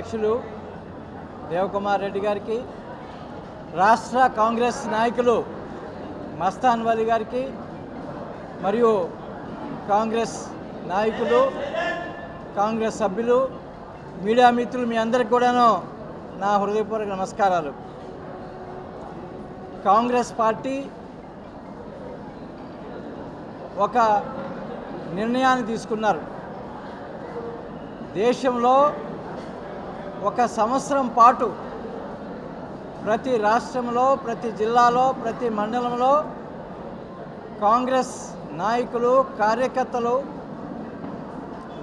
అధ్యక్షులు దేవకుమార్ రెడ్డి గారికి, రాష్ట్ర కాంగ్రెస్ నాయకులు మస్తాన్ వలి గారికి మరియు కాంగ్రెస్ నాయకులు, కాంగ్రెస్ సభ్యులు, మీడియా మిత్రులు మీ అందరికి కూడాను నా హృదయపూర్వక నమస్కారాలు. కాంగ్రెస్ పార్టీ ఒక నిర్ణయాన్ని తీసుకున్నారు. దేశంలో ఒక సంవత్సరం పాటు ప్రతి రాష్ట్రంలో, ప్రతి జిల్లాలో, ప్రతి మండలంలో కాంగ్రెస్ నాయకులు, కార్యకర్తలు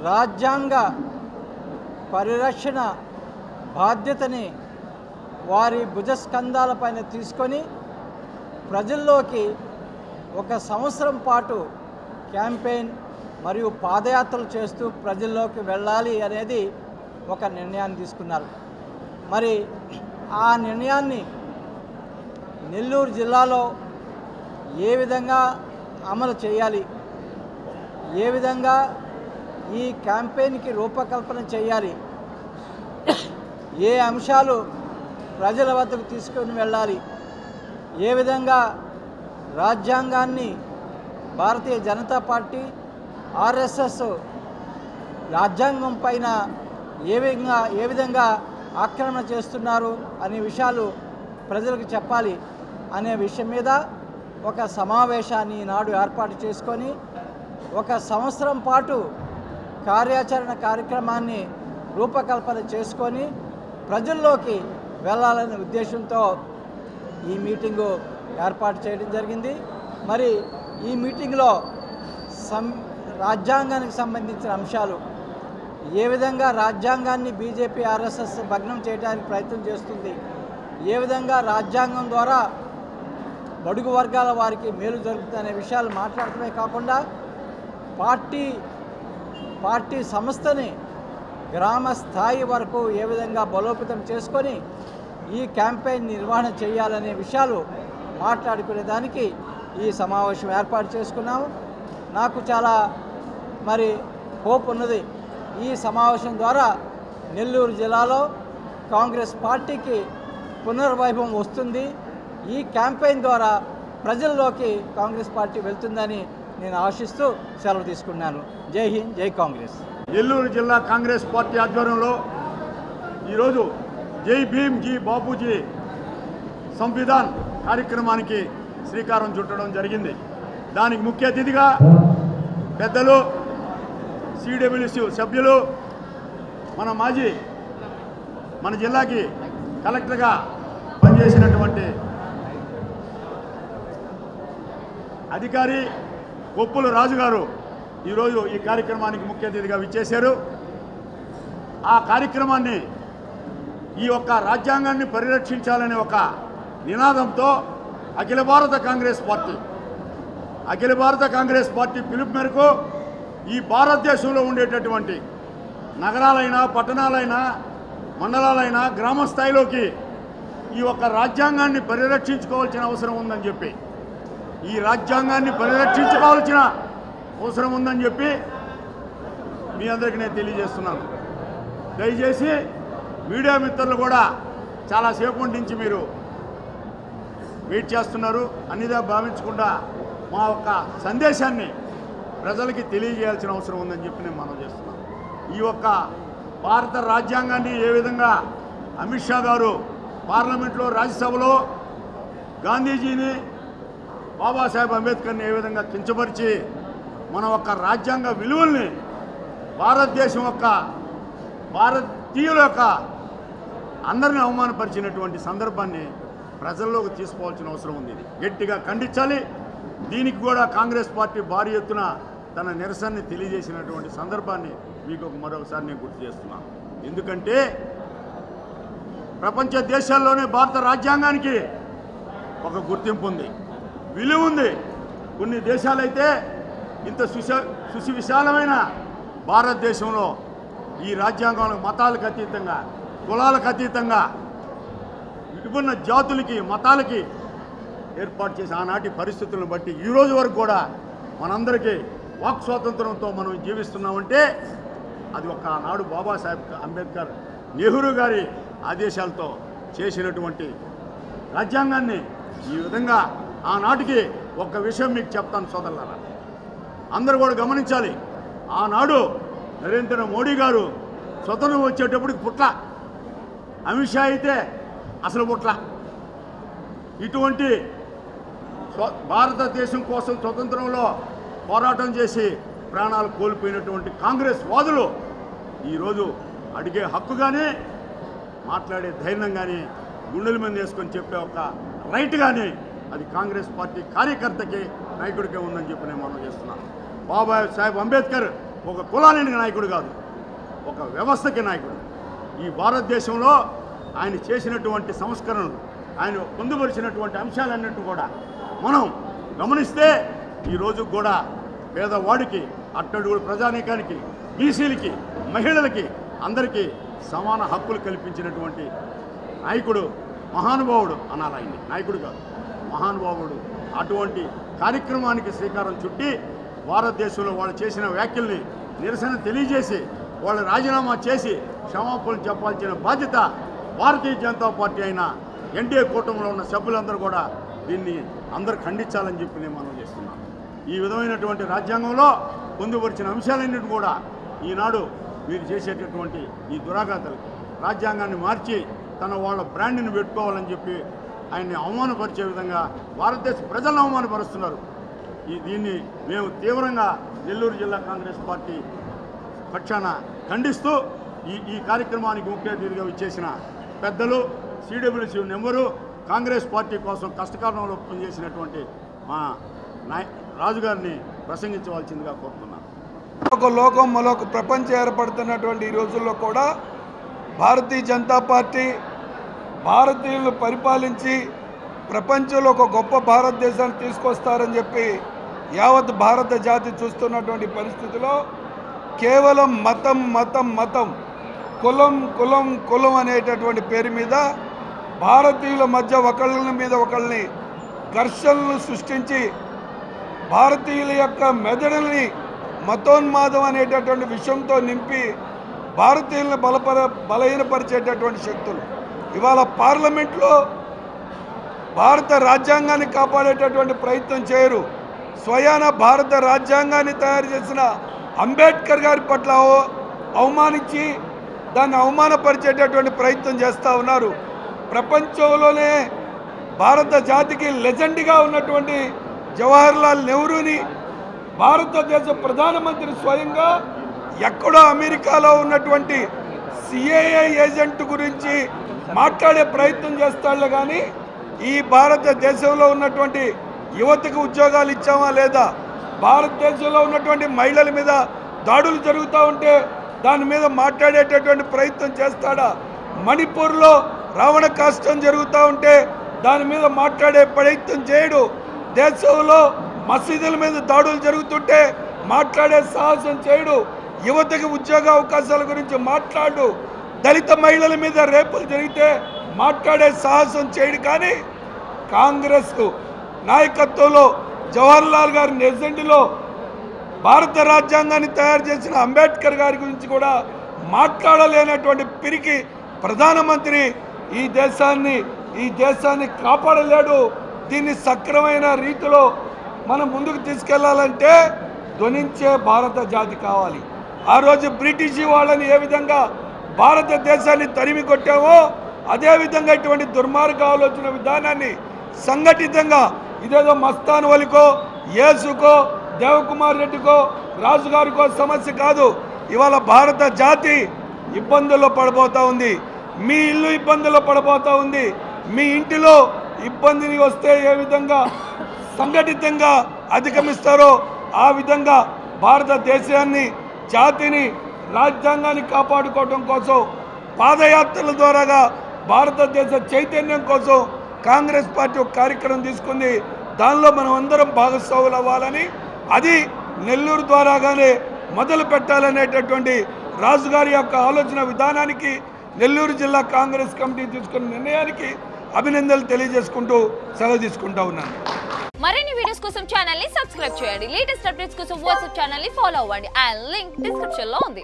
రాజ్యాంగ పరిరక్షణ బాధ్యతని వారి భుజస్కంధాలపైన తీసుకొని ప్రజల్లోకి ఒక సంవత్సరం పాటు క్యాంపెయిన్ మరియు పాదయాత్రలు చేస్తూ ప్రజల్లోకి వెళ్ళాలి అనేది ఒక నిర్ణయాన్ని తీసుకున్నారు. మరి ఆ నిర్ణయాన్ని నెల్లూరు జిల్లాలో ఏ విధంగా అమలు చేయాలి, ఏ విధంగా ఈ క్యాంపెయిన్కి రూపకల్పన చేయాలి, ఏ అంశాలు ప్రజల వద్దకు తీసుకొని వెళ్ళాలి, ఏ విధంగా రాజ్యాంగాన్ని భారతీయ జనతా పార్టీ, ఆర్ఎస్ఎస్ రాజ్యాంగం పైన ఏ విధంగా ఆక్రమణ చేస్తున్నారు అనే విషయాలు ప్రజలకు చెప్పాలి అనే విషయం మీద ఒక సమావేశాన్ని నాడు ఏర్పాటు చేసుకొని ఒక సంవత్సరం పాటు కార్యాచరణ కార్యక్రమాన్ని రూపకల్పన చేసుకొని ప్రజల్లోకి వెళ్ళాలనే ఉద్దేశంతో ఈ మీటింగు ఏర్పాటు చేయడం జరిగింది. మరి ఈ మీటింగ్లో రాజ్యాంగానికి సంబంధించిన అంశాలు, ఏ విధంగా రాజ్యాంగాన్ని బీజేపీ, ఆర్ఎస్ఎస్ భగ్నం చేయడానికి ప్రయత్నం చేస్తుంది, ఏ విధంగా రాజ్యాంగం ద్వారా బడుగు వర్గాల వారికి మేలు జరుగుతుందనే విషయాలు మాట్లాడటమే కాకుండా పార్టీ సంస్థని గ్రామ స్థాయి వరకు ఏ విధంగా బలోపేతం చేసుకొని ఈ క్యాంపెయిన్ నిర్వహణ చేయాలనే విషయాలు మాట్లాడుకునేదానికి ఈ సమావేశం ఏర్పాటు చేసుకున్నాము. నాకు చాలా హోప్ ఉన్నది. ఈ సమావేశం ద్వారా నెల్లూరు జిల్లాలో కాంగ్రెస్ పార్టీకి పునర్వైభవం వస్తుంది. ఈ క్యాంపెయిన్ ద్వారా ప్రజల్లోకి కాంగ్రెస్ పార్టీ వెళ్తుందని నేను ఆశిస్తూ సెలవు తీసుకున్నాను. జై హింద్, జై కాంగ్రెస్. నెల్లూరు జిల్లా కాంగ్రెస్ పార్టీ ఆధ్వర్యంలో ఈరోజు జై భీమ్ జీ బాపూజీ సంవిధాన్ కార్యక్రమానికి శ్రీకారం చుట్టడం జరిగింది. దానికి ముఖ్య అతిథిగా పెద్దలు, సిడబ్ల్యూసి సభ్యులు, మన జిల్లాకి కలెక్టర్గా పనిచేసినటువంటి అధికారి కొప్పుల రాజు గారు ఈరోజు ఈ కార్యక్రమానికి ముఖ్య అతిథిగా విచ్చేశారు. ఆ కార్యక్రమాన్ని ఈ యొక్క రాజ్యాంగాన్ని పరిరక్షించాలనే ఒక నినాదంతో అఖిల భారత కాంగ్రెస్ పార్టీ పిలుపు మేరకు ఈ భారతదేశంలో ఉండేటటువంటి నగరాలైనా, పట్టణాలైనా, మండలాలైనా గ్రామ స్థాయిలోకి ఈ యొక్క రాజ్యాంగాన్ని పరిరక్షించుకోవాల్సిన అవసరం ఉందని చెప్పి, ఈ రాజ్యాంగాన్ని పరిరక్షించుకోవాల్సిన అవసరం ఉందని చెప్పి మీ అందరికీ నేను తెలియజేస్తున్నాను. దయచేసి మీడియా మిత్రులు కూడా చాలాసేపు నుంచి మీరు వెయిట్ చేస్తున్నారు. అన్నిదా భావించకుండా మా యొక్క సందేశాన్ని ప్రజలకి తెలియజేయాల్సిన అవసరం ఉందని చెప్పి నేను మనం చేస్తున్నాను. ఈ యొక్క భారత రాజ్యాంగాన్ని ఏ విధంగా అమిత్ షా గారు పార్లమెంట్లో, రాజ్యసభలో గాంధీజీని, బాబాసాహెబ్ అంబేద్కర్ని ఏ విధంగా కించపరిచి మన యొక్క రాజ్యాంగ విలువల్ని భారతీయుల యొక్క అందరిని అవమానపరిచినటువంటి సందర్భాన్ని ప్రజల్లోకి తీసుకోవాల్సిన అవసరం ఉంది. ఇది గట్టిగా ఖండించాలి. దీనికి కూడా కాంగ్రెస్ పార్టీ భారీ ఎత్తున తన నిరసనని తెలియజేసినటువంటి సందర్భాన్ని మీకు మరొకసారి నేను గుర్తు చేస్తున్నాను. ఎందుకంటే ప్రపంచ దేశాల్లోనే భారత రాజ్యాంగానికి ఒక గుర్తింపు ఉంది, విలువ ఉంది. కొన్ని దేశాలైతే ఇంత సువిశాలమైన భారతదేశంలో ఈ రాజ్యాంగంలో మతాలకు అతీతంగా, కులాలకు అతీతంగా, విభిన్న జాతులకి, మతాలకి ఏర్పాటు చేసి ఆనాటి పరిస్థితులను బట్టి ఈ రోజు వరకు కూడా మనందరికీ వాక్ స్వాతంత్రంతో మనం జీవిస్తున్నామంటే అది ఒక నాడు బాబాసాహెబ్ అంబేద్కర్ నెహ్రూ గారి ఆదేశాలతో చేసినటువంటి రాజ్యాంగాన్ని ఈ విధంగా ఆనాటికి ఒక్క విషయం మీకు చెప్తాను సోదరులారా, అందరూ కూడా గమనించాలి. ఆనాడు నరేంద్ర మోడీ గారు స్వతంత్రం వచ్చేటప్పటికి పుట్ల, అమిత్ షా అయితే అసలు పుట్ల. ఇటువంటి భారతదేశం కోసం స్వతంత్రంలో పోరాటం చేసి ప్రాణాలు కోల్పోయినటువంటి కాంగ్రెస్ వాదులు ఈరోజు అడిగే హక్కు కానీ మాట్లాడే ధైర్యం కానీ గుండెల మీద వేసుకొని చెప్పే ఒక రైట్ కానీ అది కాంగ్రెస్ పార్టీ కార్యకర్తకి నాయకుడికే ఉందని చెప్పి నేను మనం చేస్తున్నాను. బాబా సాహెబ్ అంబేద్కర్ ఒక కులానికి నాయకుడు కాదు, ఒక వ్యవస్థకి నాయకుడు. ఈ భారతదేశంలో ఆయన చేసినటువంటి సంస్కరణలు, ఆయన పొందుపరిచినటువంటి అంశాలన్నింటినీ కూడా మనం గమనిస్తే ఈరోజు కూడా పేదవాడికి, అట్టడుగుడు ప్రజానీకానికి, బీసీలకి, మహిళలకి అందరికీ సమాన హక్కులు కల్పించినటువంటి నాయకుడు, మహానుభావుడు అనాలి ఆయన్ని, నాయకుడు కాదు మహానుభావుడు. అటువంటి కార్యక్రమానికి శ్రీకారం చుట్టి భారతదేశంలో వాళ్ళు చేసిన వ్యాఖ్యల్ని నిరసన తెలియజేసి వాళ్ళు రాజీనామా చేసి క్షమాపణలు చెప్పాల్సిన బాధ్యత భారతీయ జనతా పార్టీ అయిన ఎన్డీఏ కూటమిలో ఉన్న సభ్యులందరూ కూడా దీన్ని అందరూ ఖండించాలని చెప్పి నేను మనం చేస్తున్నాం. ఈ విధమైనటువంటి రాజ్యాంగంలో పొందుపరిచిన అంశాలన్నింటినీ కూడా ఈనాడు వీరు చేసేటటువంటి ఈ దురాఘాతాలు రాజ్యాంగాన్ని మార్చి తన వాళ్ళ బ్రాండ్ని పెట్టుకోవాలని చెప్పి ఆయన్ని అవమానపరిచే విధంగా భారతదేశ ప్రజలను అవమానపరుస్తున్నారు. దీన్ని మేము తీవ్రంగా నెల్లూరు జిల్లా కాంగ్రెస్ పార్టీ పక్షాన ఖండిస్తూ ఈ కార్యక్రమానికి ముఖ్య అతిథిగా ఇచ్చేసిన పెద్దలు, సిడబ్ల్యూసీ మెంబరు, కాంగ్రెస్ పార్టీ కోసం కష్టకాలంలో పనిచేసినటువంటి మా రాజుగారిని ప్రసంగించవలసిందిగా కోరుతున్నాను. ఒక లోకం మరొక ప్రపంచం ఏర్పడుతున్నటువంటి ఈ రోజుల్లో కూడా భారతీయ జనతా పార్టీ భారతీయులను పరిపాలించి ప్రపంచంలో ఒక గొప్ప భారతదేశాన్ని తీసుకొస్తారని చెప్పి యావత్ భారత జాతి చూస్తున్నటువంటి పరిస్థితిలో కేవలం మతం మతం మతం, కులం కులం కులం అనేటటువంటి పేరు మీద భారతీయుల మధ్య ఒకళ్ళ మీద ఒకళ్ళని ఘర్షణలు సృష్టించి భారతీయుల యొక్క మెదడుల్ని మతోన్మాదం అనేటటువంటి విషయంతో నింపి భారతీయులను బలహీనపరిచేటటువంటి శక్తులు ఇవాళ పార్లమెంట్లో భారత రాజ్యాంగాన్ని కాపాడేటటువంటి ప్రయత్నం చేయరు. స్వయాన భారత రాజ్యాంగాన్ని తయారు చేసిన అంబేద్కర్ గారి పట్ల అవమానించి దాన్ని అవమానపరిచేటటువంటి ప్రయత్నం చేస్తూ ఉన్నారు. ప్రపంచంలోనే భారత జాతికి లెజెండ్గా ఉన్నటువంటి జవహర్లాల్ నెహ్రూని భారతదేశ ప్రధానమంత్రి స్వయంగా ఎక్కడో అమెరికాలో ఉన్నటువంటి సిఐఏ ఏజెంట్ గురించి మాట్లాడే ప్రయత్నం చేస్తాడులే కానీ ఈ భారతదేశంలో ఉన్నటువంటి యువతకు ఉద్యోగాలు ఇచ్చామా లేదా, భారతదేశంలో ఉన్నటువంటి మహిళల మీద దాడులు జరుగుతూ ఉంటే దాని మీద మాట్లాడేటటువంటి ప్రయత్నం చేస్తాడా, మణిపూర్లో రావణ కాష్టం జరుగుతూ ఉంటే దాని మీద మాట్లాడే ప్రయత్నం చేయడు, దేశంలో మసీదుల మీద దాడులు జరుగుతుంటే మాట్లాడే సాహసం చేయడు, యువతకి ఉద్యోగ అవకాశాల గురించి మాట్లాడు, దళిత మహిళల మీద రేపులు జరిగితే మాట్లాడే సాహసం చేయడు. కానీ కాంగ్రెస్కు నాయకత్వంలో జవహర్లాల్ గారి లెజెండ్లో భారత రాజ్యాంగాన్ని తయారు చేసిన అంబేద్కర్ గారి గురించి కూడా మాట్లాడలేనటువంటి పిరికి ప్రధానమంత్రి ఈ దేశాన్ని కాపాడలేడు. దీన్ని సక్రమైన రీతిలో మనం ముందుకు తీసుకెళ్లాలంటే ధ్వనించే భారత జాతి కావాలి. ఆ రోజు బ్రిటిష్ వాళ్ళని ఏ విధంగా భారతదేశాన్ని తరిమి కొట్టామో అదేవిధంగా ఇటువంటి దుర్మార్గ ఆలోచన విధానాన్ని సంఘటితంగా ఇదేదో మస్తాన్ వలికో, యేసుకో, దేవకుమార్ రెడ్డికో, రాజుగారికో సమస్య కాదు. ఇవాళ భారత జాతి ఇబ్బందుల్లో పడిపోతూ ఉంది, మీ ఇల్లు ఇబ్బందుల్లో పడిపోతూ ఉంది. మీ ఇంటిలో ఇబ్బందిని వస్తే ఏ విధంగా సంఘటితంగా అధిగమిస్తారో ఆ విధంగా భారతదేశాన్ని, జాతిని, రాజ్యాంగాన్ని కాపాడుకోవడం కోసం పాదయాత్రల ద్వారాగా భారతదేశ చైతన్యం కోసం కాంగ్రెస్ పార్టీ ఒక కార్యక్రమం తీసుకుంది. దానిలో మనం అందరం భాగస్వాములు అవ్వాలని, అది నెల్లూరు ద్వారాగానే మొదలు పెట్టాలనేటటువంటి రాజుగారి యొక్క ఆలోచన విధానానికి నెల్లూరు జిల్లా కాంగ్రెస్ కమిటీ తీసుకున్న నిర్ణయానికి అభినందనలు తెలియజేసుకుంటూ సెలవు తీసుకుంటా ఉన్నాను. మరిన్ని వీడియోస్ కోసం ఛానల్ ని సబ్స్క్రైబ్ చేయండి. లేటెస్ట్ అప్డేట్స్ కోసం వాట్సాప్ ఛానల్ ని ఫాలో అవ్వండి. ఆ లింక్ డిస్క్రిప్షన్ లో ఉంది.